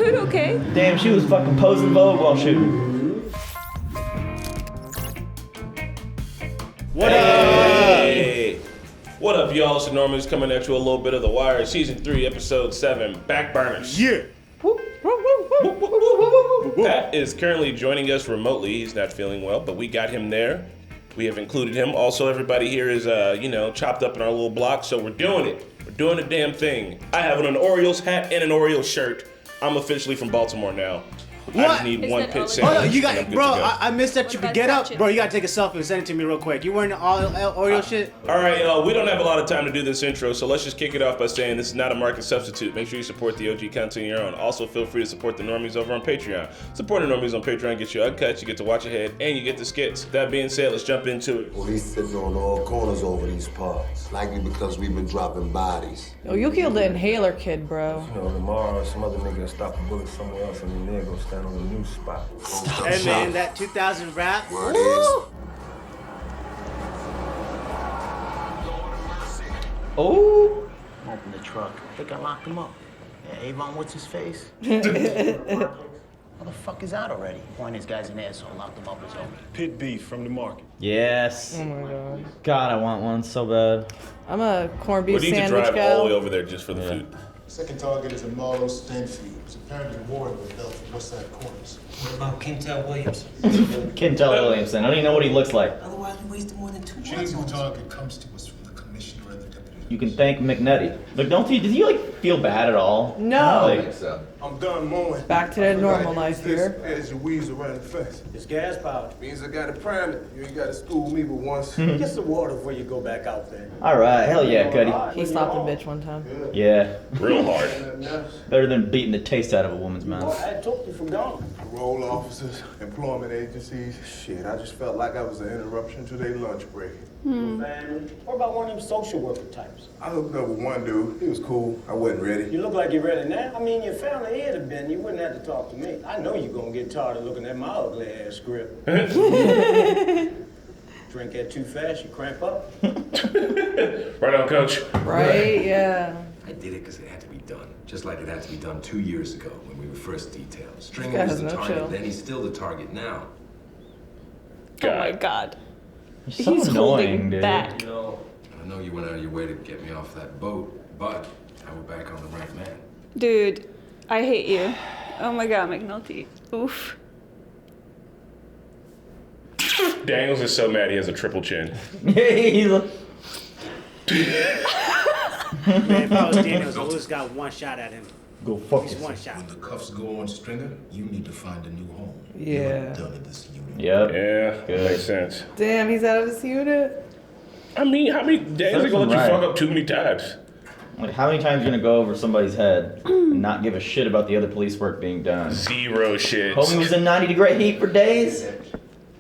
good, okay? Damn, she was fucking posing Vogue while shooting. What Hey! What up, y'all? It's the Normies coming at you a little bit of The Wire, Season 3, Episode 7, Backburners. Yeah. Pat is currently joining us remotely. He's not feeling well, but we got him there. We have included him. Also, everybody here is, chopped up in our little block, so we're doing it. We're doing the damn thing. I have on an Orioles hat and an Orioles shirt. I'm officially from Baltimore now. What? I just need Is one that pit all sandwich. Oh, you and I'm got, good bro. to go. I missed that you What could get about up, that bro. You gotta take a selfie and send it to me real quick. You wearing all Oreo shit? All right, we don't have a lot of time to do this intro, so let's just kick it off by saying this is not a market substitute. Make sure you support the OG content your own. Also, feel free to support the Normies over on Patreon. Supporting Normies on Patreon gets you uncut, you get to watch ahead, and you get the skits. That being said, let's jump into it. Police sitting on all corners over these parts. Likely because we've been dropping bodies. Oh, you killed the inhaler kid, bro. You know, tomorrow some other nigga stop a bullet somewhere else and then they'll go stand on a new spot. Hey man, that 2000 rap. Word is. Oh. Open the truck. I think I locked him up. Yeah, Avon, what's his face? Motherfucker's out already. Point this guy's an asshole. Locked him up as well. Pit beef from the market. Yes. Oh my god. God, I want one so bad. I'm a corned We beef need to sandwich drive all the way gal. over there just for the food. Second target is a Marlowe Stanfield. It's apparently warring with Bell from West Side Corners. What about Kentel Williams? Kentel Williamson. I don't even know what he looks like. Otherwise, we wasted more than 2 months Choosing on this. target comes to us from the commissioner and the deputy. You can thank McNulty. McNulty, did you feel bad at all? No. Like, I'm done mowing. Back to the normal life here. As your weeds are running fast. It's gas powered. Means I got it primed. You ain't got to school me but once. Get some water before you go back out there. all right, hell yeah, Cuddy. He stopped a bitch one time. Yeah, Real hard. better than beating the taste out of a woman's mouth. I took you from gone. Parole officers, employment agencies. Shit, I just felt like I was an interruption to their lunch break. Family. What about one of them social worker types? I hooked up with one dude. He was cool. I wasn't ready. You look like you're ready now. I mean, your family here have been. You wouldn't have to talk to me. I know you're gonna get tired of looking at my ugly ass script. Drink that too fast, you cramp up. Right on, Coach. Right? Yeah. I did it because it had to be done. Just like it had to be done 2 years ago when we were first detailed. Stringer guy was has the no target, chill. then he's still the target now. Oh my god. You're so He's annoying, holding dude. back. I know you went out of your way to get me off that boat, but now we're back on the right man. Dude, I hate you. Oh my god, McNulty. Oof. Daniels is so mad he has a triple chin. He's like, Man, if I was Daniels, I would've got one shot at him. go fuck Just one yourself. shot. When the cuffs go on Stringer, you need to find a new home. Yeah. You're done in this unit. Yep. Yeah, that makes sense. Damn, he's out of his unit. I mean, how many days are Serves gonna him let you right. fuck up too many times? Like, how many times are you gonna go over somebody's head and not give a shit about the other police work being done? Zero shit. Homie was in 90-degree heat for days.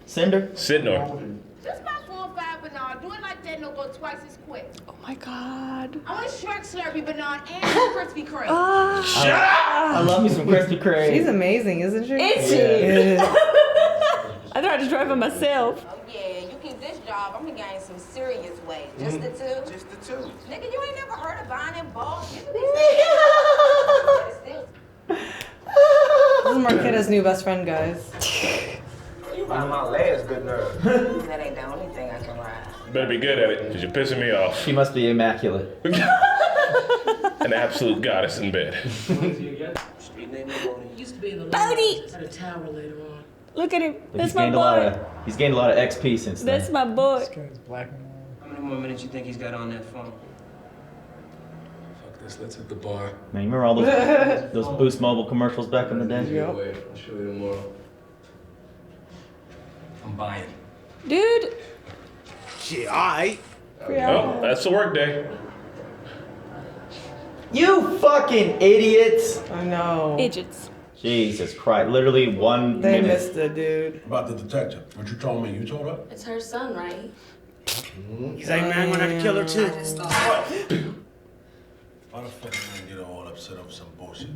Cinder. Sydnor. Just about 4 or 5 banana. Do it like that and it'll go twice as quick. Oh my god. I want a short slurpy banana and a crispy cream. I love me some Krispy Kreme. She's amazing, isn't she? Is she? Yeah. I tried to drive it myself. Oh yeah, you keep this job, I'm gonna gain some serious weight. Just the two? Just the two. Nigga, you ain't never heard of buying in bulk. You can be saying This is Marquetta's new best friend, guys. You ride my legs, good nerve. that ain't the only thing I can ride. Better be good at it, because you're pissing me off. She must be immaculate. An absolute goddess in bed. Street name Used to be in the Bodie! at a tower later on. Look at him. But That's my boy. he's gained a lot of XP since then. That's my boy. How many more minutes you think he's got on that phone? Fuck this, let's hit the bar. Man, you remember all those Boost Mobile commercials back in the day? Yep. I'll show you tomorrow. I'm buying. Dude. Shit, alright. Oh, that's the work day. You fucking idiots! I know. Idiots. Jesus Christ, literally 1 They minute. missed it, dude. About the detective. What you told me? You told her? It's her son, right? He's like, man, I'm gonna have to kill her too. Why the fuck you gonna get her all upset over some bullshit?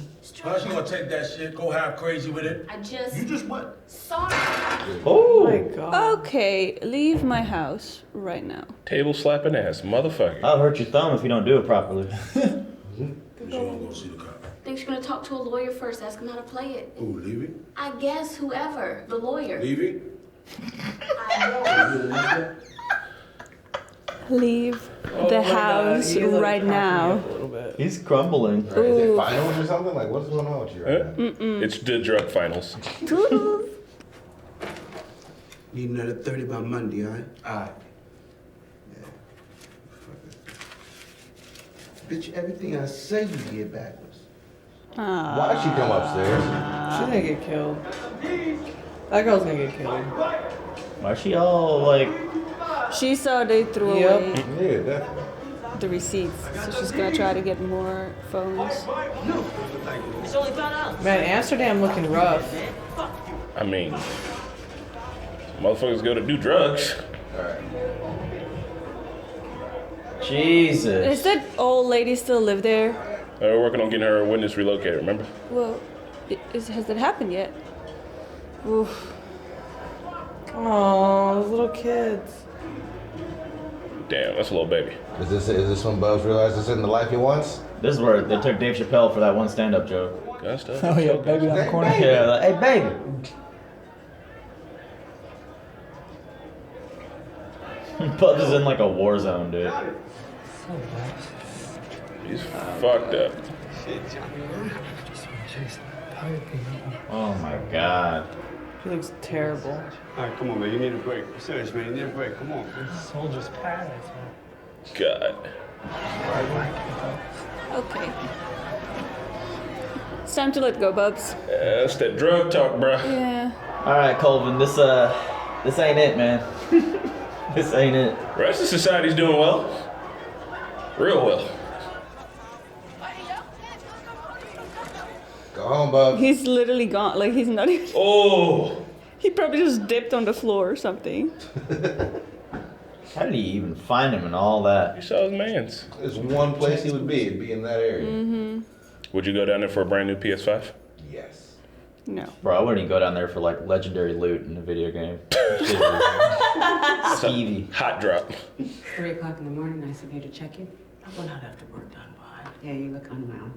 How she gonna take that shit, go half crazy with it? I just You just what? saw her. Oh my Oh! god. Okay, leave my house right now. Table slapping ass, motherfucker. I'll hurt your thumb if you don't do it properly. You wanna go see the cop? Think think she's gonna talk to a lawyer first, ask him how to play it. Ooh, Levy? I guess whoever, the lawyer. Levy? Leave the house right now. He's crumbling. Is it finals or something? Like, what's going on with you right now? It's the drug finals. Toodles. Need another 30 by Monday, all right? All right. Bitch, everything I say you get backwards. Why'd she come upstairs? She's gonna get killed. That girl's gonna get killed. Why is she all like? She saw they threw away Yeah, definitely. the receipts, so she's gonna try to get more phones. Man, Amsterdam looking rough. I mean, motherfuckers go to do drugs. Jesus. Does that old lady still live there? They're working on getting her a witness relocated, remember? Well, has that happened yet? Oof. Oh, those little kids. Damn, that's a little baby. Is this when Bubs realized this isn't the life he wants? This is where they took Dave Chappelle for that one stand-up joke. Good stuff. Oh yeah, baby on the corner. Yeah, like, hey baby. Bubs is in like a war zone, dude. He's fucked up. Oh my god. He looks terrible. All right, come on, man. You need a break. Serious, man. You need a break. Come on. Soldier's paradise, God. Okay. It's time to let go, Bubs. Yeah, that's that drug talk, bruh. Yeah. All right, Colvin. This ain't it, man. This ain't it. The rest of society's doing well. Real well. Go home, Bubs. He's literally gone. Like, he's not even. Oh. He probably just dipped on the floor or something. How did he even find him and all that? He saw his mans. There's one place he would be. It'd be in that area. Mm-hmm. Would you go down there for a brand new PS5? Yes. No. Bro, I wouldn't even go down there for like legendary loot in a video game. Stevie. Hot drop. 3 o'clock in the morning, nice of you to check in. I went out after work done by. Yeah, you look unwound.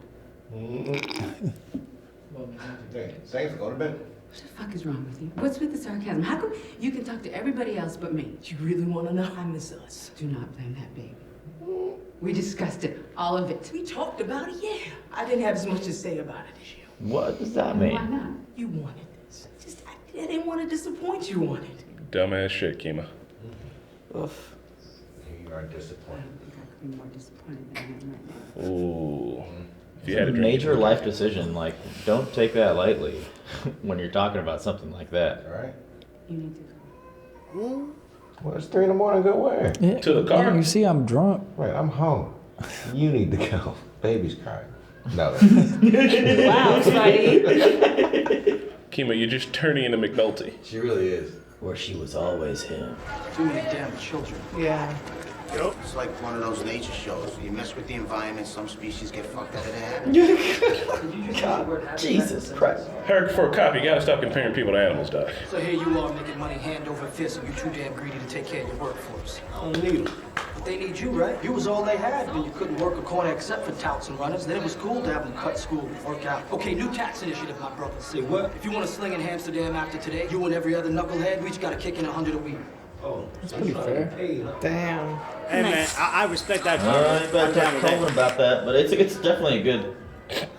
Thanks, go to bed. What the fuck is wrong with you? What's with the sarcasm? How come you can talk to everybody else but me? You really want to know? I miss us. Do not blame that baby. We discussed it, all of it. We talked about it, yeah. I didn't have as much to say about it as you. What does that mean? Why not? You wanted this. Just, I didn't want to disappoint you on it. Dumbass shit, Kima. Oof. You are disappointed. I think I could be more disappointed than I am right now. Ooh. If you It's had a a drink. major life decision. Like, don't take that lightly when you're talking about something like that. All right. You need to go. Well, it's 3 in the morning. Go where? Yeah. To the car. You see, I'm drunk. Right, I'm home. You need to go. Baby's crying. No. Wow, Spidey. Kima, you're just turning into McNulty. She really is. Where she was always him. Too many damn children. Yeah. It's like one of those nature shows. You mess with the environment, some species get fucked out of their habitat. God, Jesus Christ. Heard for a cop, you gotta stop comparing people to animals, Doc. So here you are making money hand over fist, and you're too damn greedy to take care of your workforce. I don't need them. But they need you, right? You was all they had when you couldn't work a corner except for touts and runners. Then it was cool to have them cut school, work out. Okay, new tax initiative, my brother. Say what? If you want to sling in Amsterdam after today, you and every other knucklehead, we each got to kick in 100 a week. Oh, That's pretty fair. Damn. Hey, man, I respect that. You better talk to Colvin about that, but it's definitely a good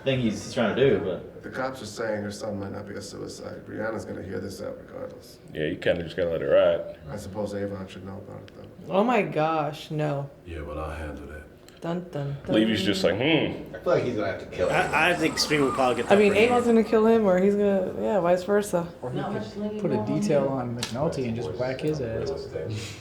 thing he's trying to do, but. The cops are saying her son might not be a suicide. Brianna's gonna hear this out regardless. Yeah, you kinda just gotta let it ride. I suppose Avon should know about it though. Oh my gosh, no. Yeah, well, I'll handle that. Dun dun dun. Levy's just like, I feel like he's gonna have to kill him. I think Stream will probably get I that. mean, for him. Avon's gonna kill him, or he's gonna, yeah, vice versa. Or he could put a detail on McNulty and just whack his ass.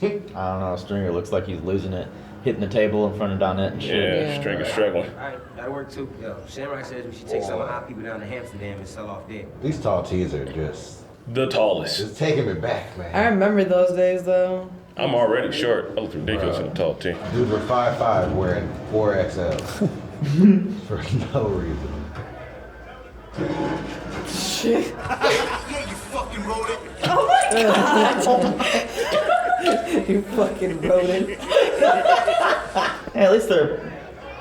I don't know, Stringer looks like he's losing it. Hitting the table in front of Donette and shit. yeah, Stringer's struggling. Alright, that'll work too. Yo, Shamrock says we should take some of our people down to Amsterdam and sell off there. These tall tees are just The tallest. taking me back, man. I remember those days though. I'm already short. I look ridiculous in a tall tee. Dude, we're 5'5", wearing 4XL for no reason. Shit. Yeah, you fucking wrote it. Oh my god! You fucking rodent. Hey, at least they're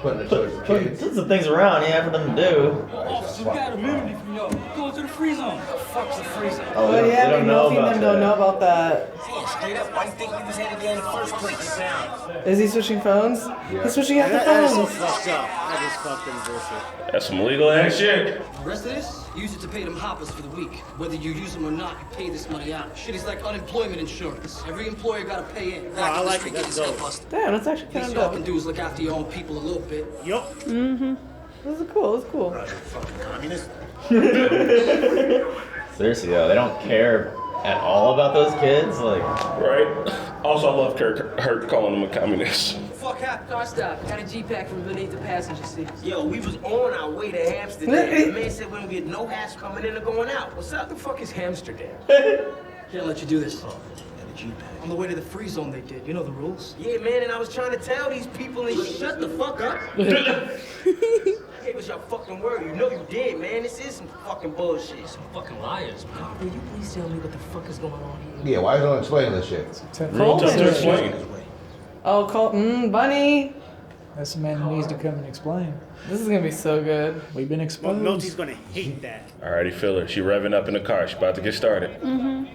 Putting the choice of kids. Put some things around, yeah, for them to do. Officer, we got immunity from y'all. Go to the free zone. The fuck's the free zone? Oh, Oh, yeah, they don't know McNulty and them about don't know that. about that. Straight up, why do you think we was headed there in the first place? Is he switching phones? Yeah. He's switching out the That is so phones. fucked up. I just fucked them bullshit. That's some legal ass shit. The rest of this, use it to pay them hoppers for the week. Whether you use them or not, you pay this money out. Shit is like unemployment insurance. Every employer gotta pay in. No, I like it. That's dope. Damn, that's actually kind Least of y'all can dope. do is look after your own people a little bit. Yup. Mm-hmm. This is cool, this is cool. Fucking communist. Seriously though, they don't care at all about those kids. Like, Right? Also, I love Kurt calling him a communist. Fuck happened? Car stop. Got a G-Pack from beneath the passenger seat. Yo, we was on our way to Amsterdam. The man said we don't get no hash coming in or going out. What's up? What the fuck is Amsterdam? Can't let you do this. On the way to the free zone they did. You know the rules. Yeah, man, and I was trying to tell these people and shut the fuck up. Gave us your fucking word. You know you did, man. This is some fucking bullshit. Some fucking liars, man. Will you please tell me what the fuck is going on here? Yeah, why you don't explain this shit? Real tough to explain. Oh, Colton, Bunny. That's the man who needs to come and explain. This is gonna be so good. We've been exposed. McNulty's gonna hate that. I already feel her. She revving up in the car. She about to get started. Mm-hmm.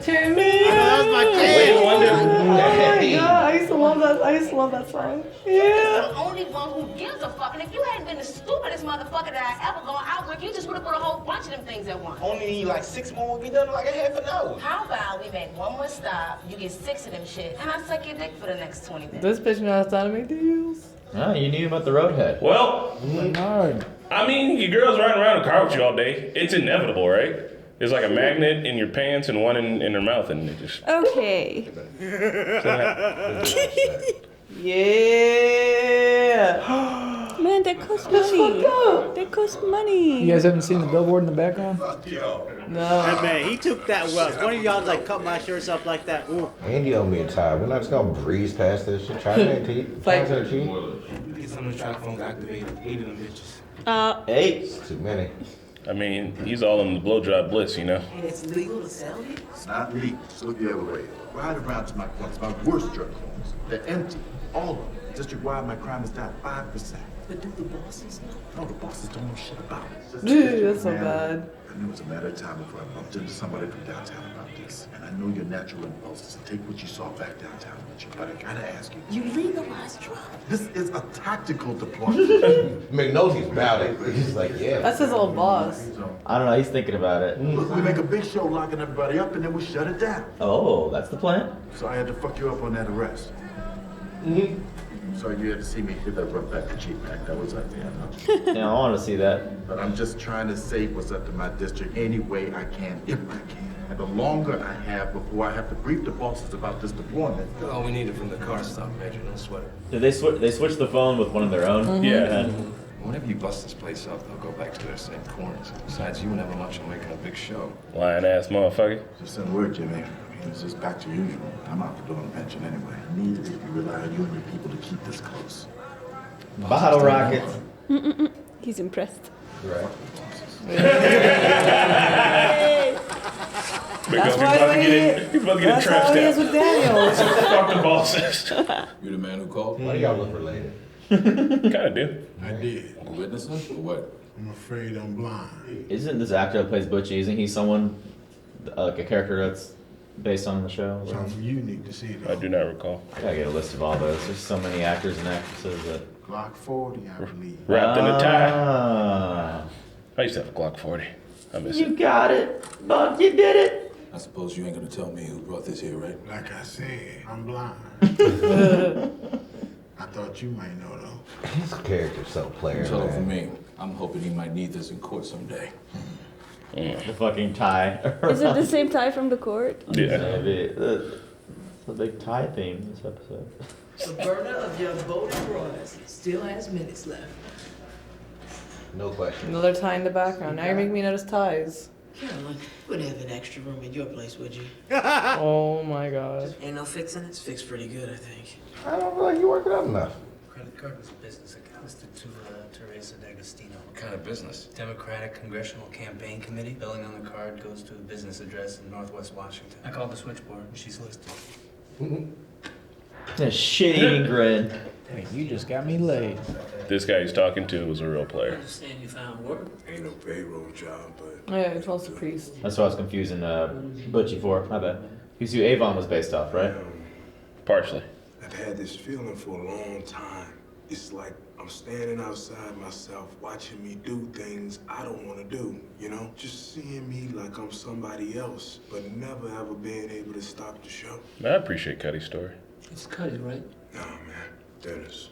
Turn me That was my Wait, jam. Wonder. Oh my god, I used to love that. I used to love that song. Yeah. The only one who gives a fuck. And if you hadn't been the stupidest motherfucker that I ever gone out with, you just would have put a whole bunch of them things at once. Only need like 6 more. We'll be done in like a half an hour. How about we make one more stop, you get 6 of them shit, and I suck your dick for the next 20 minutes. This bitch knows how to make deals. oh, you knew about the roadhead. Well, Bernard. I mean, your girl's riding around in a car with you all day. It's inevitable, right? There's like a magnet in your pants and one in her mouth, and it just. Okay. Yeah. Man, that costs money. That costs money. You guys haven't seen the billboard in the background? No. Hey, man, he took that well. One of y'all like cut my shirts up like that. Ooh. Andy owed me a tie. We're not just gonna breeze past this shit. Try to cheat. Fight. Try to cheat. Get some of the track phones activated. 8 of them bitches. 8. It's too many. I mean, he's all in the blowjob bliss, you know? And it's legal to sell it? It's not legal. Just look the other way. Right around to my corners, my worst drug corners. They're empty. All of them. District-wide, my crime is down 5%. But do the bosses know? No, the bosses don't know shit about it. Just Dude, that's so man, bad. I knew it was a matter of time before I bumped into somebody from downtown about this. And I know your natural impulses to take what you saw back downtown with you. But I gotta ask you. You legalized drugs. This is a tactical deployment. McNulty's about it. He's like, yeah. That's his old boss. I don't know. He's thinking about it. Look, we make a big show locking everybody up and then we shut it down. Oh, that's the plan. So I had to fuck you up on that arrest. So you had to see me hit that rough back to cheap back. That was ugly, I know. Yeah, I want to see that. But I'm just trying to save what's up to my district any way I can, if I can. And the longer I have before I have to brief the bosses about this deployment. All we needed from the car stop, Major, no sweat it. Did they switch the phone with one of their own? Yeah. Whenever you bust this place up, they'll go back to their same corners. Besides, you and Evan Lunch are making a big show. Lying ass motherfucker. Just send word, Jimmy. I mean, it's just back to usual. I'm out the door on pension anyway. Neither of you rely on you and your people to keep this close. Bottle rockets. He's impressed. Right. That's why He's about to get a that's trap how he is step. with Daniels. Fuck the bosses. You the man who called? Why do y'all look related? Kinda do. I did. Witnessing or what? I'm afraid I'm blind. Isn't this actor that plays Butchie? Isn't he someone like a character that's based on the show? Something you need to see. I do not recall. I gotta get a list of all those. There's so many actors and actresses that. Glock 40, I believe. Wrapped in a tie. Ah. I used to have a Glock 40. I miss it. You got it, Buck. You did it. I suppose you ain't gonna tell me who brought this here, right? Like I said, I'm blind. I thought you might know though. His character's so player, Tell it for man. me. I'm hoping he might need this in court someday. The fucking tie. Is it the same tie from the court? Yeah. Maybe. It's a big tie theme this episode. The burner of your voting brothers still has minutes left. No question. Another tie in the background. Now you're making me notice ties. Caroline, you wouldn't have an extra room at your place, would you? Oh my god. Ain't no fixing it? It's fixed pretty good, I think. I don't feel like you working out enough. Credit card was a business account listed to Teresa D'Agostino. What kind of business? Democratic Congressional Campaign Committee. Billing on the card goes to a business address in Northwest Washington. I called the switchboard and she's listed. A shit-eating grin. Wait, you just got me laid. This guy he's talking to was a real player. Understand you found work. Ain't no payroll job, but Yeah, it's also priest. That's what I was confusing Butchie for. My bad. He's who Avon was based off, right? Partially. I've had this feeling for a long time. It's like I'm standing outside myself, watching me do things I don't want to do, you know? Just seeing me like I'm somebody else, but never ever being able to stop the show. I appreciate Cuddy's story. It's Cuddy, right? Nah, man. Dennis.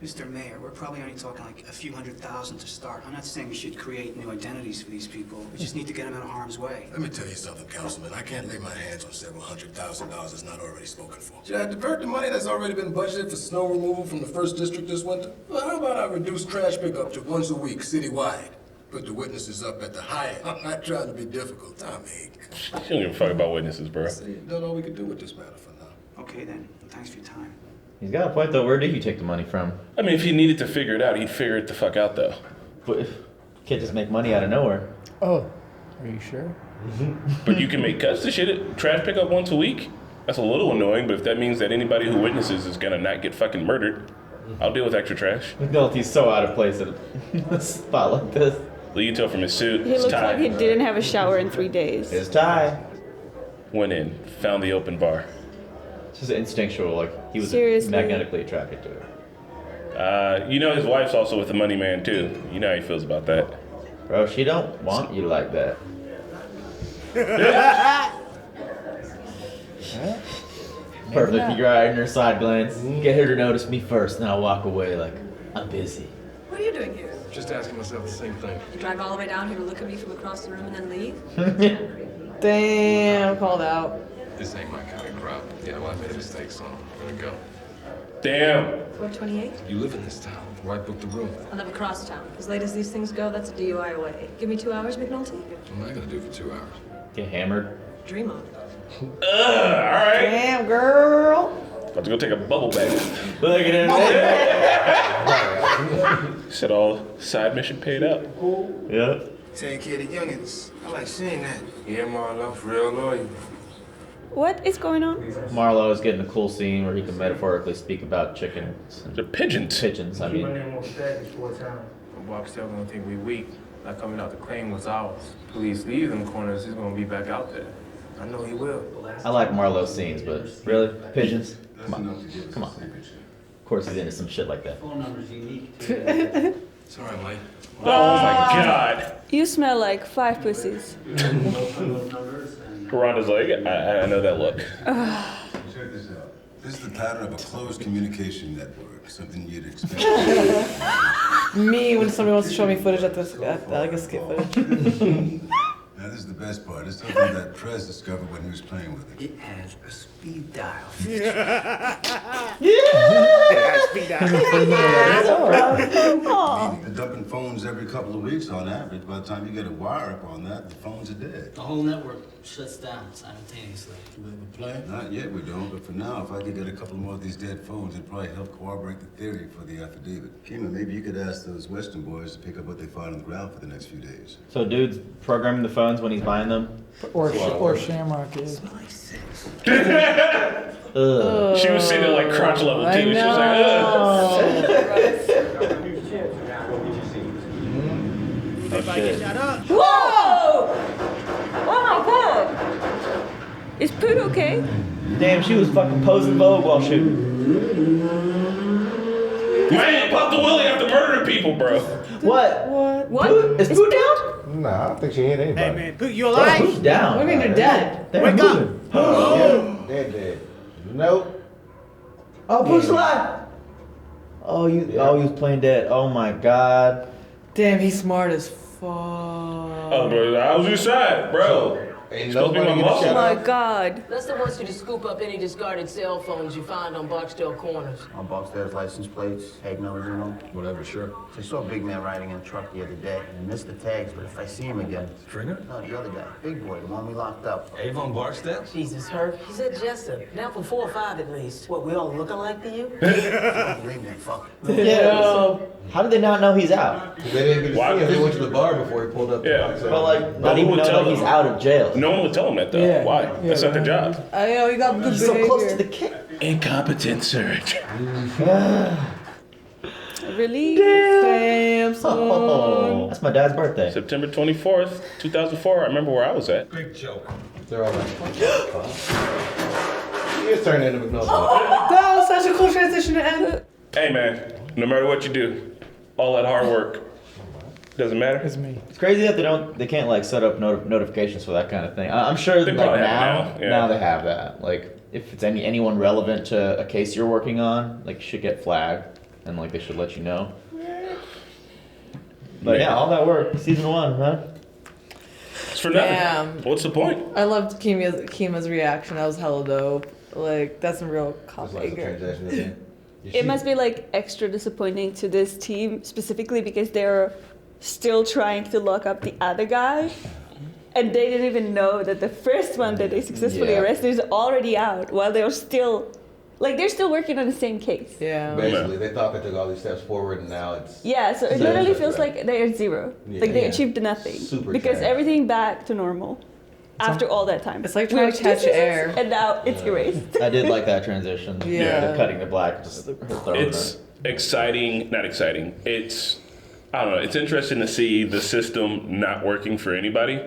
Mr. Mayor, we're probably only talking like a few $100,000 to start. I'm not saying we should create new identities for these people. We just need to get them out of harm's way. Let me tell you something, Councilman. I can't lay my hands on several $100,000 that's not already spoken for. Should I divert the money that's already been budgeted for snow removal from the 1st District this winter? Well, how about I reduce trash pickup to once a week, citywide? Put the witnesses up at the Hyatt. I'm not trying to be difficult, Tommy. You don't give a fuck about witnesses, bro. See, done all we could do with this matter for now. Okay, then. Thanks for your time. He's got a point though. Where did he take the money from? I mean, if he needed to figure it out, he'd figure it the fuck out, though. But can't just make money out of nowhere. Oh, are you sure? But you can make cuts to shit. Trash pickup once a week? That's a little annoying, but if that means that anybody who witnesses is gonna not get fucking murdered, I'll deal with extra trash. McNulty's so out of place at a spot like this. Well, you can tell from his suit, He his looks tie. like he didn't have a shower in 3 days. His tie. Went in, found the open bar. It's just instinctual, like he was Seriously? magnetically attracted to her. You know his wife's also with the money man, too. You know how he feels about that. Bro, she don't want you like that. Perfect. You got in her side glance. Get her to notice me first, then I'll walk away like I'm busy. What are you doing here? Just asking myself the same thing. You drive all the way down here to look at me from across the room and then leave? Damn, called out. This ain't my kind of crowd. Yeah, well, I made a mistake, so I'm gonna go. Damn. 428? You live in this town. Why book the room? I'll live across town. As late as these things go, that's a DUI away. Give me 2 hours, McNulty? What am I gonna do for 2 hours? Get hammered. Dream on. Alright. Damn, girl. About to go take a bubble bath. Look at him. Said all side mission paid up. Yeah. Take care of the youngins. I like seeing that. Yeah, Marlo, real loyal. What is going on? Marlo is getting a cool scene where he can metaphorically speak about chickens. They're pigeons. Pigeons, I mean. Barksdale gonna think we weak. Not coming out the claim was ours. Police leave them corners, he's gonna be back out there. I know he will. I like Marlo's scenes, but really? Pigeons? Come on. Come on. Of course he's into some shit like that. Phone number's unique. It's all right, Mike. Oh my god. You smell like 5 pussies. Rhonda's like, I know that look. Check this out. This is the pattern of a closed communication network, something you'd expect. Me when somebody wants to show me footage at like a skit footage. Now this is the best part. It's something that Prez discovered when he was playing with it. It has a speed dial. They're dumping phones every couple of weeks on average. By the time you get a wire up on that, the phones are dead. The whole network shuts down simultaneously. Do we have a plan? Not yet, we don't. But for now, if I could get a couple more of these dead phones, it'd probably help corroborate the theory for the affidavit. Kima, maybe you could ask those Western boys to pick up what they find on the ground for the next few days. So dude's programming the phones when he's buying them? Or Shamrock is. Ugh. She was sitting at like crotch level too. She was like, Oh shit. Whoa! Oh my god! Is Poot okay? Damn, she was fucking posing Vogue while shooting. man, pop the willy after murdering people, bro. What? What? Poot? Is Poot down? Nah, I don't think she hit anybody. Hey man, Poot, you alive? Poot's down. What do you mean they're dead? They're Wake moving. Yeah, dead. Nope. Oh, Poot's alive. Oh, you was playing dead. Oh my god. Damn, he's smart as fuck. Oh, bro, I was inside, bro. Ain't Supposed to be my nobody muscle. Oh my god. Lester wants you to scoop up any discarded cell phones you find on Barksdale corners. On Barksdale's license plates, tag numbers and all. Whatever, sure. I saw a big man riding in a truck the other day. I missed the tags, but if I see him again... Stringer? No, the other guy. Big boy, the one we locked up. Avon Barksdale? Jesus, Herb. He's at Jessup. Now for 4 or 5 at least. What, we all looking like to you? Don't believe me, fuck. Yeah. How did they not know he's out? They didn't get to see him. They went to the bar before he pulled up. Yeah. But like, not even know he's out of jail. No one would tell him that though. Yeah. Why? Yeah, That's not their job. I know, he got good He's so behavior. close to the kid. Incompetent search. Really? Damn, son. Oh, that's my dad's birthday. September 24th, 2004. I remember where I was at. Big joke. They're all like, he's turning into McNulty. That was such a cool transition to end. Hey man, no matter what you do, all that hard work doesn't matter. It's me. It's crazy that they can't like set up notifications for that kind of thing. I'm sure They like probably now, have it now, yeah. they have that. Like if it's anyone relevant to a case you're working on, like you should get flagged and like they should let you know. But yeah, all that work, season 1, huh? It's for nothing. Damn. What's the point? I loved Kima's reaction. That was hella dope. Like, that's some real Just like the copy. transaction again. It must be like extra disappointing to this team specifically because they're still trying to lock up the other guy. And they didn't even know that the first one that they successfully arrested is already out while they're still working on the same case. Yeah. Basically, they thought they took all these steps forward, and now it's... Yeah, so it literally feels like they're at zero. Yeah. Like they Yeah. achieved nothing. Super because trash. everything back to normal after all that time. It's like trying to catch air. And now it's erased. I did like that transition. Yeah. The cutting to black, just It's exciting, not exciting. It's, I don't know, it's interesting to see the system not working for anybody.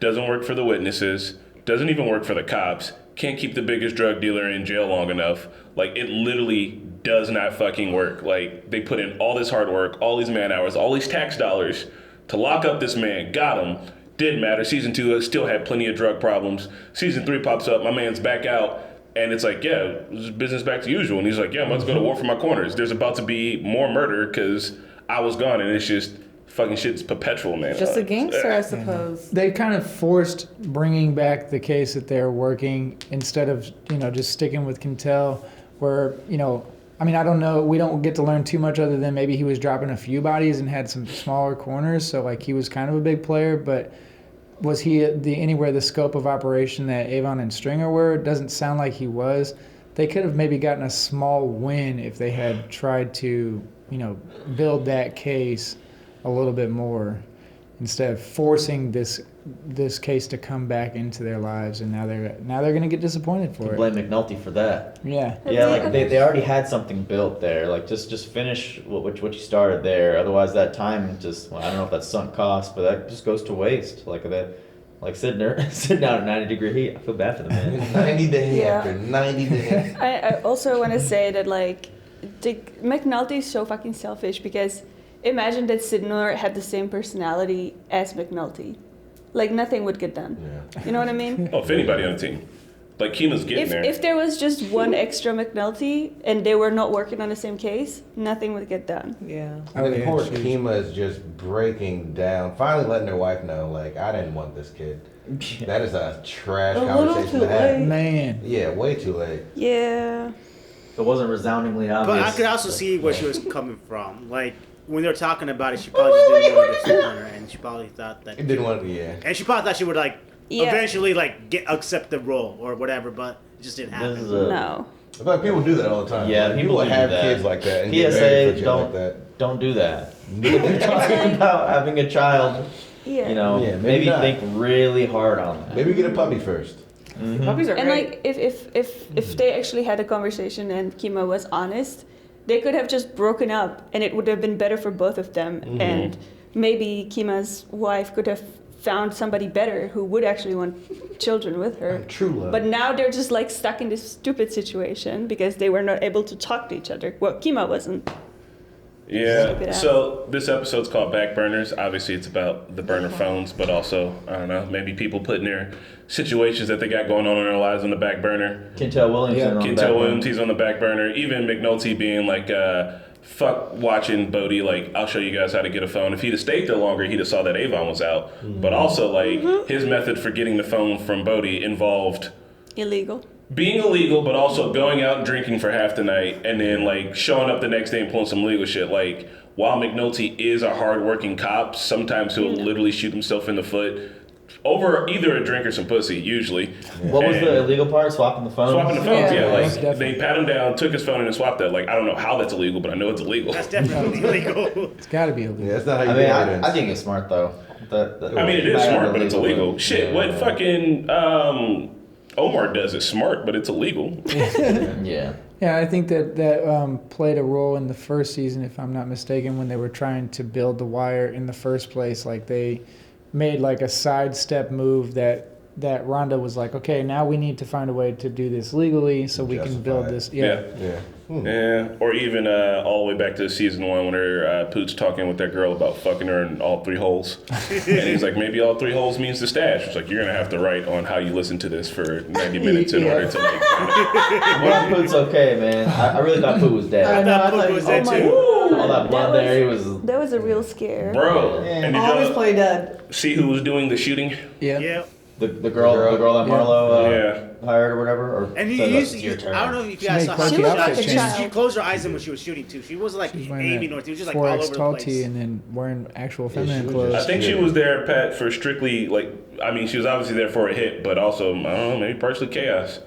Doesn't work for the witnesses, doesn't even work for the cops, can't keep the biggest drug dealer in jail long enough. Like, it literally does not fucking work. Like, they put in all this hard work, all these man hours, all these tax dollars to lock up this man, got him. Didn't matter. Season 2 still had plenty of drug problems. Season 3 pops up, my man's back out, and it's like, yeah, this is business back to usual. And he's like, yeah, I'm about to go to war for my corners. There's about to be more murder because I was gone, and it's just fucking shit's perpetual, man. Just a gangster, I suppose. They kind of forced bringing back the case that they're working instead of, just sticking with Quintel, where, I mean, I don't know. We don't get to learn too much other than maybe he was dropping a few bodies and had some smaller corners. So, like, he was kind of a big player, but was he anywhere the scope of operation that Avon and Stringer were? It doesn't sound like he was. They could have maybe gotten a small win if they had tried to, build that case a little bit more instead of forcing this case to come back into their lives, and now they're gonna get disappointed for it. Blame McNulty for that. Yeah. Yeah, like they already had something built there. Like just finish what you started there. Otherwise, that time just I don't know if that's sunk cost, but that just goes to waste. Like Sydnor sitting down at 90-degree heat. I feel bad for the man. 90 days Yeah. after 90 days. I also want to say that McNulty is so fucking selfish because imagine that Sydnor had the same personality as McNulty. Like nothing would get done. Yeah. You know what I mean? Oh, if anybody on the team. Like Kima's getting there. If there was just one extra McNulty and they were not working on the same case, nothing would get done. Yeah. And then poor Kima is just breaking down, finally letting her wife know, like, I didn't want this kid. That is a trash conversation to have. Man. Yeah, way too late. Yeah. It wasn't resoundingly obvious. But I could also see where she was coming from. Like, when they were talking about it, she probably just didn't want to disappoint her, and she probably thought that... It didn't want to, yeah. And she probably thought she would, eventually, accept the role or whatever, but it just didn't happen. No. But people do that all the time. Yeah, Like, people do have that. kids like that. And get married for PSA, shit like that. don't do that. If you're talking about having a child, Yeah. maybe not. think really hard on that. Maybe get a puppy first. Mm-hmm. Puppies are And great. if they actually had a conversation and Kima was honest, they could have just broken up and it would have been better for both of them. Mm-hmm. And maybe Kima's wife could have found somebody better who would actually want children with her. True love. But now they're just stuck in this stupid situation because they were not able to talk to each other. Well, Kima wasn't. Yeah, Stupid ass. so this episode's called Back Burners. Obviously, it's about the burner phones, but also, I don't know, maybe people putting their situations that they got going on in their lives on the back burner. Quintel Williams on the back Quintel burner. Williams, he's on the back burner. Even McNulty being like, fuck watching Bodie, I'll show you guys how to get a phone. If he'd have stayed there longer, he'd have saw that Avon was out. But also, his method for getting the phone from Bodie involved Illegal. being illegal, but also going out and drinking for half the night, and then showing up the next day and pulling some legal shit. While McNulty is a hardworking cop, sometimes he'll literally shoot himself in the foot over either a drink or some pussy, usually. What was the illegal part? Swapping the phones? Swapping the phones, yeah. most Like, definitely. they pat him down, took his phone and swapped that. Like, I don't know how that's illegal, but I know it's illegal. That's definitely illegal. It's got to be illegal. Yeah, that's not how you I do mean, evidence. I think it's smart though. I mean, it is smart, but it's illegal. Shit, what fucking Omar does is smart, but it's illegal. Yeah. Yeah, I think that played a role in the first season, if I'm not mistaken, when they were trying to build the wire in the first place. Like they made like a sidestep move that Rhonda was like, okay, now we need to find a way to do this legally so we can build this. Yeah. Yeah, or even all the way back to season 1 when her Pooch talking with that girl about fucking her in all 3 holes. And he's like, maybe all 3 holes means the stash. It's like, you're going to have to write on how you listen to this for 90 minutes in order to like... Well, Poot's okay, man. I really thought Poot was dead. I thought Poot was dead too. All that blood there, he was... That was a real scare. Bro, and did Always y'all play dead. see who was doing the shooting? Yeah. The girl that Marlo hired or whatever, or And said, you "It's your turn." I don't know if you She guys made saw quite how the she shot. outfit change. She closed her eyes when she was shooting too. She wasn't like She's wearing aiming that or she was just like all over 4X the tall place. tee and then wearing actual she feminine was clothes. I think she was there, Pat, for strictly, like, I mean, she was obviously there for a hit, but also, I don't know, maybe partially chaos.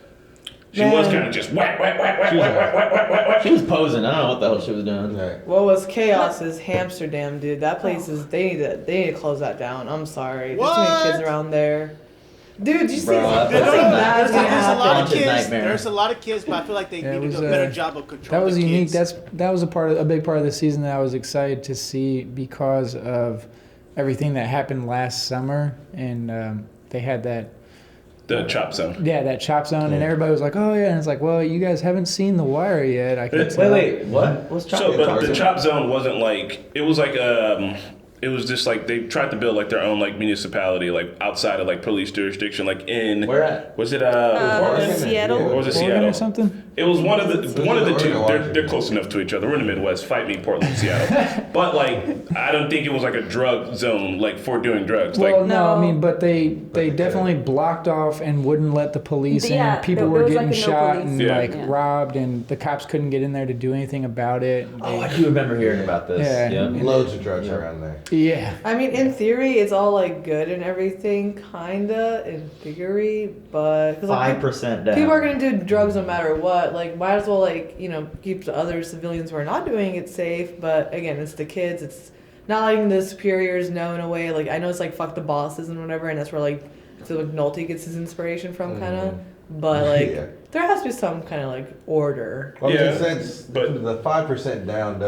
She was kind of just whack. She was posing. I don't know what the hell she was doing. What was chaos is Amsterdam, dude. That place is they need to close that down. I'm sorry. There's too many kids around there. Dude, did you see Bro, There's that's a lot of Haunted kids. nightmare. There's a lot of kids, but I feel like they Yeah, it need to was, do a better job of controlling That was the unique. kids. That was a big part of the season that I was excited to see because of everything that happened last summer, and they had that. The chop zone. Yeah, that chop zone, and everybody was like, "Oh yeah," and it's like, "Well, you guys haven't seen The Wire yet." I can tell. Wait, what? What's chop So, but the chop zone wasn't like, it was like it was just like they tried to build like their own like municipality like outside of like police jurisdiction, like in where at? Was it Seattle? Or was it Oregon Seattle or something? It was one of the two. They're close enough to each other. We're in the Midwest. Fight me, Portland, Seattle. But like, I don't think it was like a drug zone like for doing drugs. Well, Like, no, I mean, but they definitely blocked off and wouldn't let the police Yeah, in. People there were was, getting like, a no shot police. and Yeah. like robbed, and the cops couldn't get in there to do anything about it. Oh, I do remember hearing about this. Yeah. Loads of drugs around there. Yeah. I mean, in theory, it's all like good and everything, kinda in theory, but 'cause, like, 5% down. people are gonna do drugs no matter what. Like, might as well keep the other civilians who are not doing it safe. But again, it's the kids. It's not letting the superiors know in a way. Like, I know it's like fuck the bosses and whatever, and that's where like McNulty gets his inspiration from, kind of. But like, Yeah. there has to be some kind of like order. Well, Yeah, since the 5% down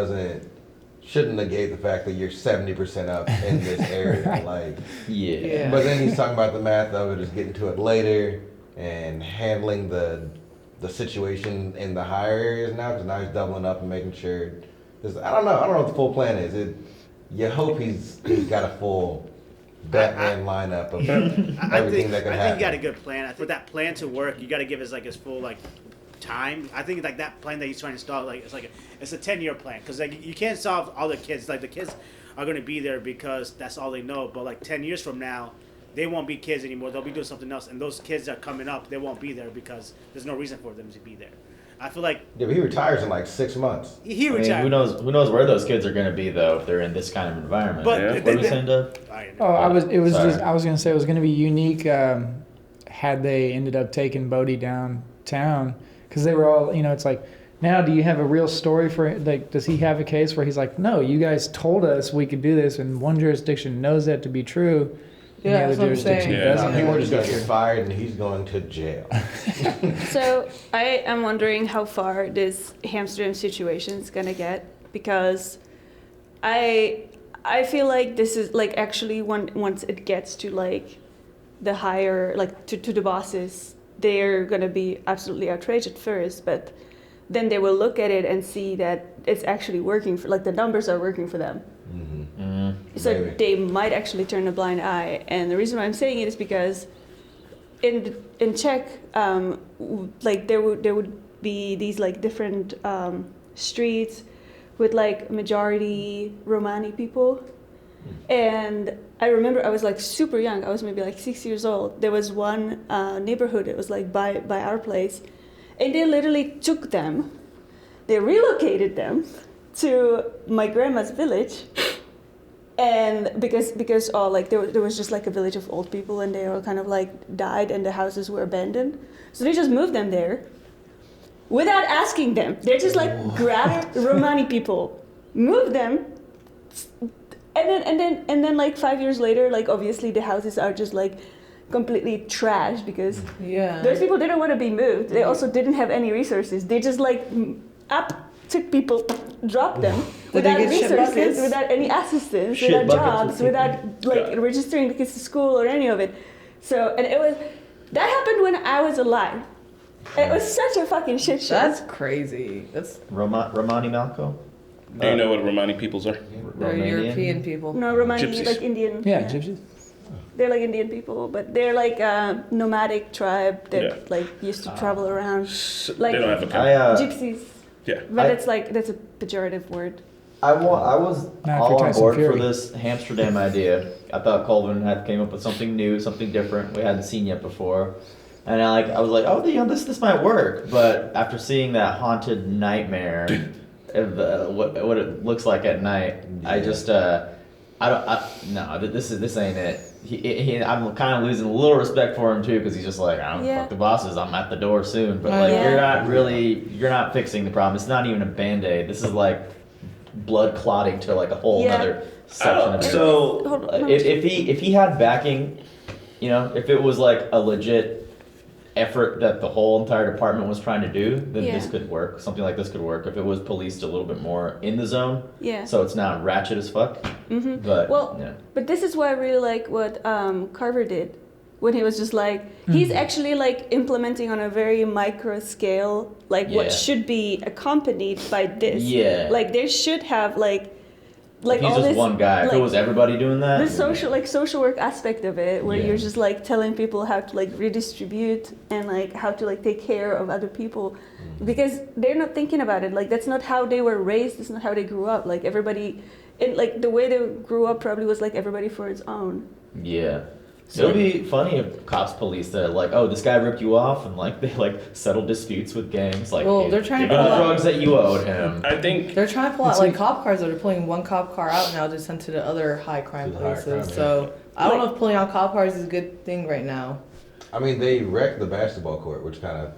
shouldn't negate the fact that you're 70% up in this area. Like, Yeah. But then he's talking about the math of it, just getting to it later and handling the situation in the higher areas now, because now he's doubling up and making sure. I don't know what the full plan is. You hope he's got a full Batman lineup of everything that can happen. I think you got a good plan. For that plan to work, you got to give us like his full like time. I think like that plan that he's trying to start, like it's a 10-year plan, because like you can't solve all the kids. Like the kids are going to be there because that's all they know. But like 10 years from now, they won't be kids anymore. They'll be doing something else, and those kids that are coming up, they won't be there because there's no reason for them to be there. I feel like Yeah, but he retires in like 6 months. he I mean, retired. who knows where those kids are going to be though if they're in this kind of environment. But What are we saying, Doug? Oh, I was gonna say it was gonna be unique had they ended up taking Bodie downtown, because they were all, it's like, now do you have a real story for, like, does he have a case where he's like, no, you guys told us we could do this, and one jurisdiction knows that to be true, and Yeah, the other that's what I'm jurisdiction saying. doesn't. He was going to get fired and he's going to jail. So I am wondering how far this Amsterdam situation is gonna get, because I feel like this is like actually once it gets to like the higher, like to the bosses, they're gonna be absolutely outraged at first, but then they will look at it and see that it's actually working for, like the numbers are working for them. So Maybe. they might actually turn a blind eye. And the reason why I'm saying it is because in Czech, like there would be these like different streets with like majority Romani people. And I remember I was like super young. I was maybe like 6 years old. There was one neighborhood. It was like by our place, and they literally took them. They relocated them to my grandma's village. and because like there was just like a village of old people, and they all kind of like died, and the houses were abandoned, so they just moved them there without asking them. They just like grabbed Romani people, moved them, and then like 5 years later, like obviously the houses are just like completely trashed because those people didn't want to be moved. They also didn't have any resources. They just like took people, dropped them without resources, without any assistance, without jobs, without like registering the kids to school or any of it. So, and that happened when I was alive. It was such a fucking shit show. That's crazy. That's Romani Malco? Do you know what Romani peoples are? They're European people. No, Romani, Gypsies. like Indian. Yeah, gypsies. They're like Indian people, but they're like a nomadic tribe that like used to travel around. Like they don't have a gypsies. Yeah. But it's like, that's a pejorative word. I was all on board Fury. for this Amsterdam idea. I thought Colvin came up with something new, something different we hadn't seen yet before. And I was like, oh, this might work. But after seeing that haunted nightmare of what it looks like at night, I just this ain't it. I'm kind of losing a little respect for him too, because he's just like, I don't fuck the bosses. I'm at the door soon. But like, you're not fixing the problem. It's not even a Band-Aid. This is like blood clotting to like a whole other section of it. So if he had backing, if it was like a legit effort that the whole entire department was trying to do, then this could work. Something like this could work if it was policed a little bit more in the zone. Yeah. So it's not ratchet as fuck. Mm-hmm. But but this is why I really like what Carver did when he was just like, he's actually like implementing on a very micro scale, like what should be accompanied by this. Yeah. Like they should have like if he's all just this, one guy. If it was everybody doing that, the social work aspect of it, where you're just like telling people how to like redistribute and like how to like take care of other people, because they're not thinking about it. Like that's not how they were raised. That's not how they grew up. Like everybody, like the way they grew up probably was like everybody for its own. Yeah. So it'd be funny if cops policed that, like, oh, this guy ripped you off, and like they like settle disputes with gangs, like, they're trying to give pull the out drugs that you owed him. I think they're trying to pull out like cop cars. They're pulling one cop car out now to send to the other high crime places. So I don't know if pulling out cop cars is a good thing right now. I mean, they wrecked the basketball court, which kind of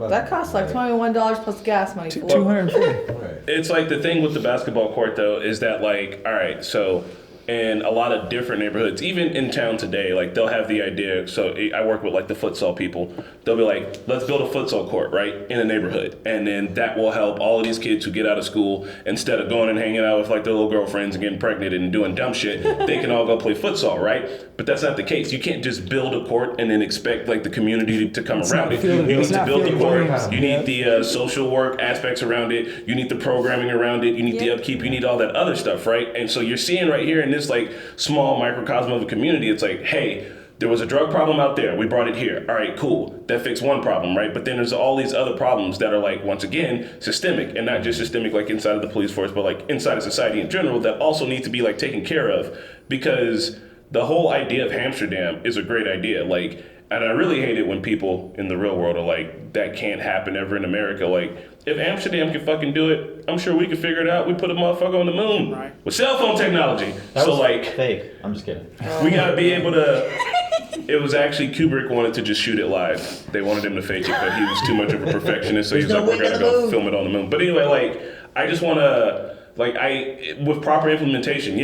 that costs like $21 plus gas money. $240. It's like the thing with the basketball court though is that like, all right, so in a lot of different neighborhoods, even in town today, like they'll have the idea. So I work with like the futsal people. They'll be like, let's build a futsal court, right, in a neighborhood. And then that will help all of these kids who get out of school, instead of going and hanging out with like their little girlfriends and getting pregnant and doing dumb shit, they can all go play futsal, right? But that's not the case. You can't just build a court and then expect like the community to come around it. You need to build the court. You need the social work aspects around it. You need the programming around it. You need the upkeep. You need all that other stuff, right? And so you're seeing right here in this like small microcosm of a community, it's like, hey, there was a drug problem out there. We brought it here. All right, cool. That fixed one problem, right? But then there's all these other problems that are like, once again, systemic, and not just systemic like inside of the police force, but like inside of society in general, that also need to be like taken care of, because the whole idea of Amsterdam is a great idea. Like, and I really hate it when people in the real world are like, that can't happen ever in America. Like, if Amsterdam can fucking do it, I'm sure we can figure it out. We put a motherfucker on the moon with cell phone technology. That was like fake. I'm just kidding. We gotta be able to. It was actually Kubrick wanted to just shoot it live. They wanted him to fake it, but he was too much of a perfectionist, so he's like, we're gonna go film it on the moon. But anyway, like, I just wanna, like, with proper implementation,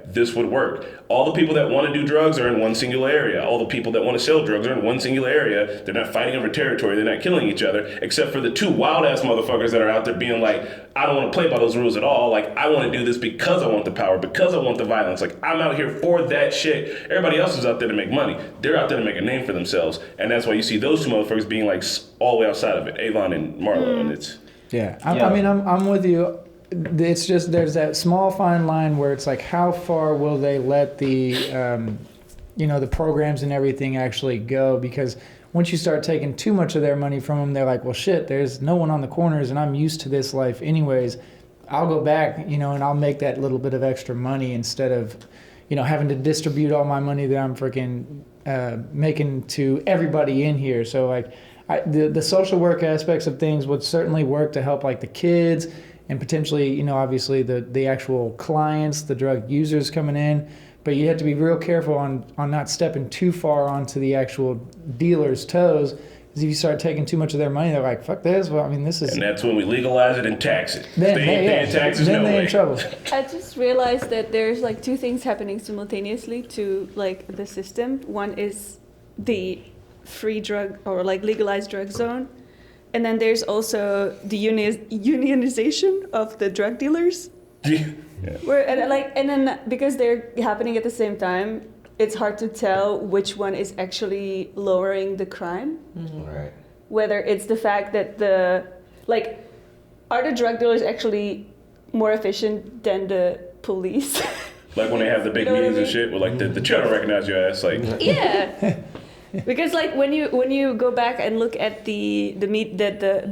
this would work. All the people that want to do drugs are in one singular area. All the people that want to sell drugs are in one singular area. They're not fighting over territory. They're not killing each other, except for the two wild-ass motherfuckers that are out there being like, I don't want to play by those rules at all. Like, I want to do this because I want the power, because I want the violence. Like, I'm out here for that shit. Everybody else is out there to make money. They're out there to make a name for themselves. And that's why you see those two motherfuckers being like all the way outside of it, Avon and Marlo. And it's... I mean, I'm with you. It's just there's that small fine line where it's like, how far will they let the the programs and everything actually go? Because once you start taking too much of their money from them, they're like, well, shit, there's no one on the corners and I'm used to this life anyways. I'll go back, and I'll make that little bit of extra money instead of having to distribute all my money that I'm freaking making to everybody in here. So like the social work aspects of things would certainly work to help like the kids and potentially, you know, obviously the actual clients, the drug users coming in. But you have to be real careful on not stepping too far onto the actual dealer's toes. Because if you start taking too much of their money, they're like, fuck this. Well, I mean, this is... And that's when we legalize it and tax it. Then, They ain't paying taxes, then no they're way. in trouble. I just realized that there's like two things happening simultaneously to like the system. One is the free drug or like legalized drug zone, and then there's also the unionization of the drug dealers. Where and then because they're happening at the same time, it's hard to tell which one is actually lowering the crime. Right. Whether it's the fact that are the drug dealers actually more efficient than the police? Like when they have the big You know what I meetings and mean? shit, where like the channel recognize your ass, like Yeah. Because like when you go back and look at the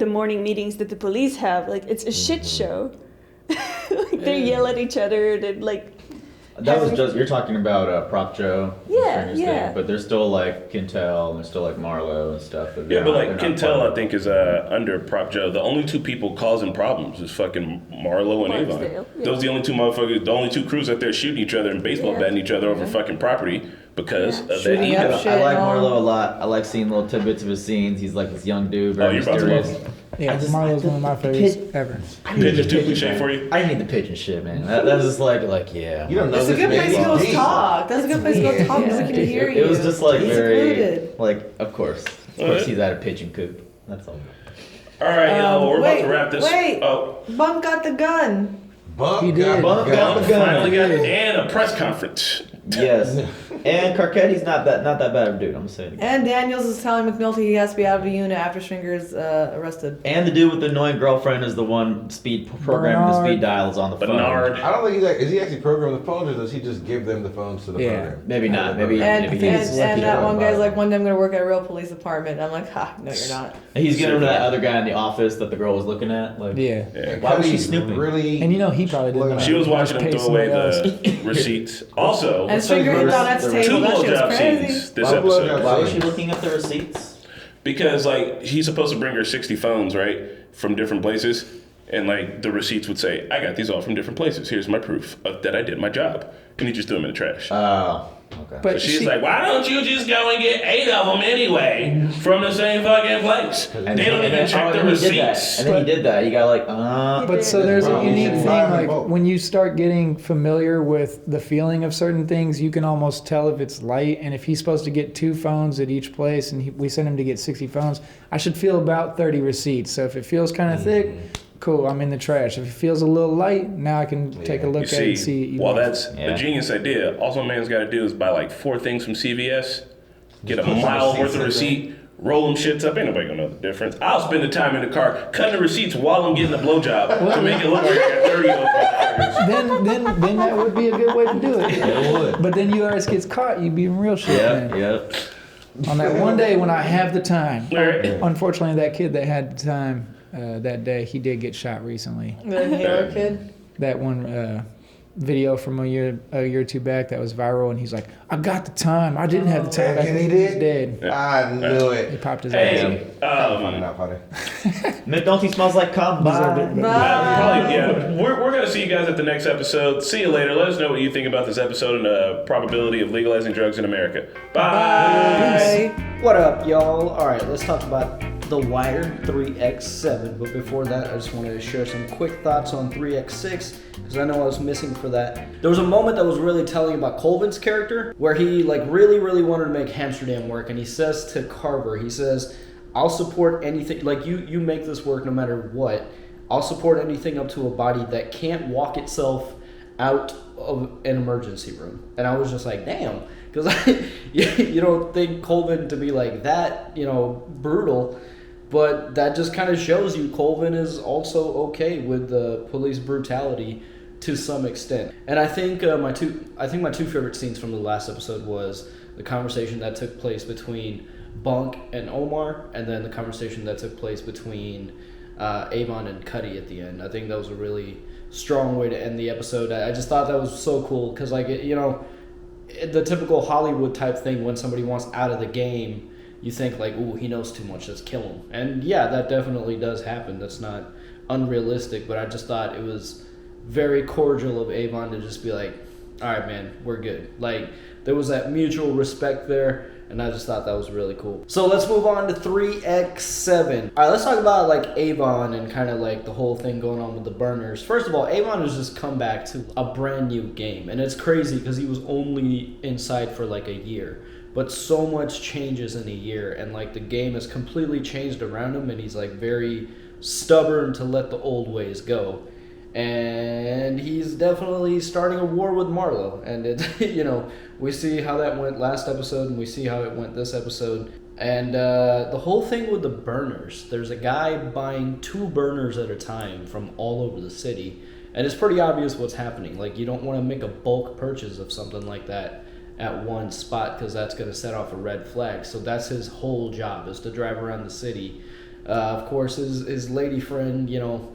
morning meetings that the police have, like it's a shit show. Like they yell at each other and like. That was just, you're talking about Prop Joe. Yeah, Stranger's yeah. Thing, but there's still like Quintel and there's still like Marlowe and stuff. But yeah, they're but not- like they're not Quintel, part I think is under Prop Joe. The only two people causing problems is fucking Marlowe and Avon. Barksdale, yeah. Those are the only two motherfuckers, the only two crews out there shooting each other and baseball batting each other over fucking property because of that Shooting ego. up shit I like and all. Marlowe a lot. I like seeing little tidbits of his scenes. He's like this young dude, very Oh, you're about to mysterious. love him. Yeah, Marlowe's one of my favorites ever. Pigeon's too cliche for you? I need the pigeon shit, man. That's just like yeah. You don't know It's a this good man. place to go He's talk. That's a good place to go talk. Doesn't get to hear you. It was just like He's very secluded. like of course he's at a pigeon coop. That's all. All right, yo, we're about to wrap this. Wait, Oh, Bunk got the gun. Bump He did. Bump got the gun. finally got it, and a press conference. Yes, and Carcetti's not that bad of a dude. I'm gonna say it again. And Daniels is telling McNulty he has to be out of the unit after Stringer's arrested. And the dude with the annoying girlfriend is the one programming the speed dials on the phone. Bernard. I don't think is he actually programming the phones or does he just give them the phones to the program? Maybe not. Maybe And, maybe he's that one guy's like, one day I'm going to work at a real police department. I'm like, ha, no, you're not. He's getting to that other guy in the office that the girl was looking at. Like, Yeah. why was she snooping? Really? And you know he probably didn't. She was watching him Just throw away pay somebody the receipts. Also, And Stringer hit down at the two table. That shit was blowjob crazy. scenes this Why episode. blowjob Why was she looking at the receipts? Because like he's supposed to bring her 60 phones, right, from different places, and like the receipts would say, "I got these all from different places. Here's my proof that I did my job." And he just threw them in the trash. Oh, okay. But So she's she- like, "Why don't you just go and get 8 of them anyway from the same fucking place? They don't even check the receipts." And then he did that. He got like, But so there's a Bro, unique he's thing, driving like both. when you start getting familiar with the feeling of certain things, you can almost tell if it's light. And if he's supposed to get 2 phones at each place and we send him to get 60 phones, I should feel about 30 receipts. So if it feels kind of thick, cool, I'm in the trash. If it feels a little light, now I can take a look You at it and see, see. well, that's a genius idea. All some man's got to do is buy like 4 things from CVS, get a put some mile worth receipts of in receipt, roll them shits up. Ain't nobody gonna know the difference. I'll spend the time in the car cutting the receipts while I'm getting the blowjob to make it look like I got 30 of them. then that would be a good way to do it. it would. But then yours gets caught, you'd be in real shit. Yep, man. yep. On that one day when I have the time. Right. Unfortunately, that kid that had the time that day, he did get shot recently. The Halo kid. That one video from a year or two back that was viral, and he's like, "I got the time. I didn't have the time." And he He's did? dead. I knew He it. popped his Hey, ass. Funny, not funny. McNulty smells like cum. Bye. Probably, yeah. We're gonna see you guys at the next episode. See you later. Let us know what you think about this episode and the probability of legalizing drugs in America. Bye. What up, y'all? All right, let's talk about The Wire 3x7. But before that, I just wanted to share some quick thoughts on 3x6 because I know I was missing for that. There was a moment that was really telling about Colvin's character where he really wanted to make Amsterdam work, and he says to Carver, he says, "I'll support anything. Like you make this work no matter what. I'll support anything up to a body that can't walk itself out of an emergency room." And I was just like, damn. Because you don't think Colvin to be like that, brutal, but that just kind of shows you Colvin is also okay with the police brutality to some extent. And I think my two favorite scenes from the last episode was the conversation that took place between Bunk and Omar, and then the conversation that took place between Avon and Cuddy at the end. I think that was a really strong way to end the episode. I just thought that was so cool because, the typical Hollywood type thing when somebody wants out of the game, you think like, ooh, he knows too much, let's kill him. And yeah, that definitely does happen. That's not unrealistic, but I just thought it was very cordial of Avon to just be like, all right, man, we're good. Like, there was that mutual respect there, and I just thought that was really cool. So let's move on to 3x7. All right, let's talk about like Avon and kind of like the whole thing going on with the burners. First of all, Avon has just come back to a brand new game, and it's crazy because he was only inside for like a year. But so much changes in a year, and like the game has completely changed around him, and he's like very stubborn to let the old ways go. And he's definitely starting a war with Marlo, and it, you know, we see how that went last episode, and we see how it went this episode. And the whole thing with the burners, there's a guy buying 2 burners at a time from all over the city, and it's pretty obvious what's happening. Like, you don't want to make a bulk purchase of something like that at one spot, because that's going to set off a red flag. So that's his whole job, is to drive around the city. Of course, his lady friend, you know,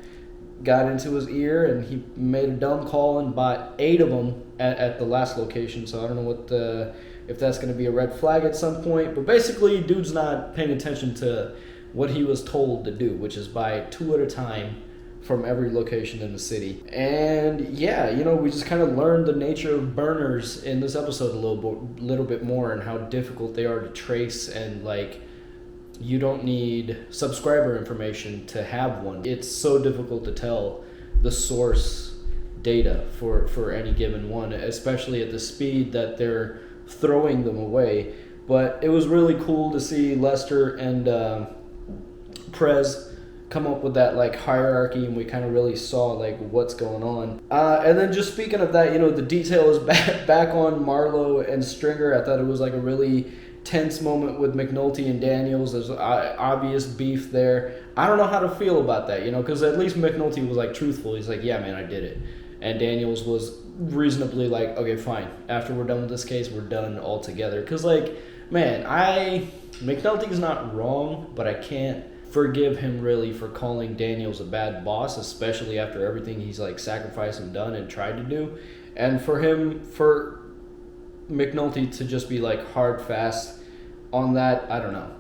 got into his ear, and he made a dumb call and bought 8 of them at the last location. So I don't know if that's going to be a red flag at some point. But basically, dude's not paying attention to what he was told to do, which is buy 2 at a time from every location in the city. And yeah, you know, we just kind of learned the nature of burners in this episode a little bit more, and how difficult they are to trace, and like, you don't need subscriber information to have one. It's so difficult to tell the source data for any given one, especially at the speed that they're throwing them away. But it was really cool to see Lester and Prez come up with that like hierarchy, and we kind of really saw like what's going on. And then just speaking of that, you know, the detail is back on Marlo and Stringer. I thought it was like a really tense moment with McNulty and Daniels. There's obvious beef there. I don't know how to feel about that, you know, because at least McNulty was like truthful. He's like, yeah, man, I did it. And Daniels was reasonably like, okay, fine. After we're done with this case, we're done altogether. Because like, man, McNulty's not wrong, but I can't forgive him really for calling Daniels a bad boss, especially after everything he's like sacrificed and done and tried to do. And for McNulty to just be like hard fast on that, I don't know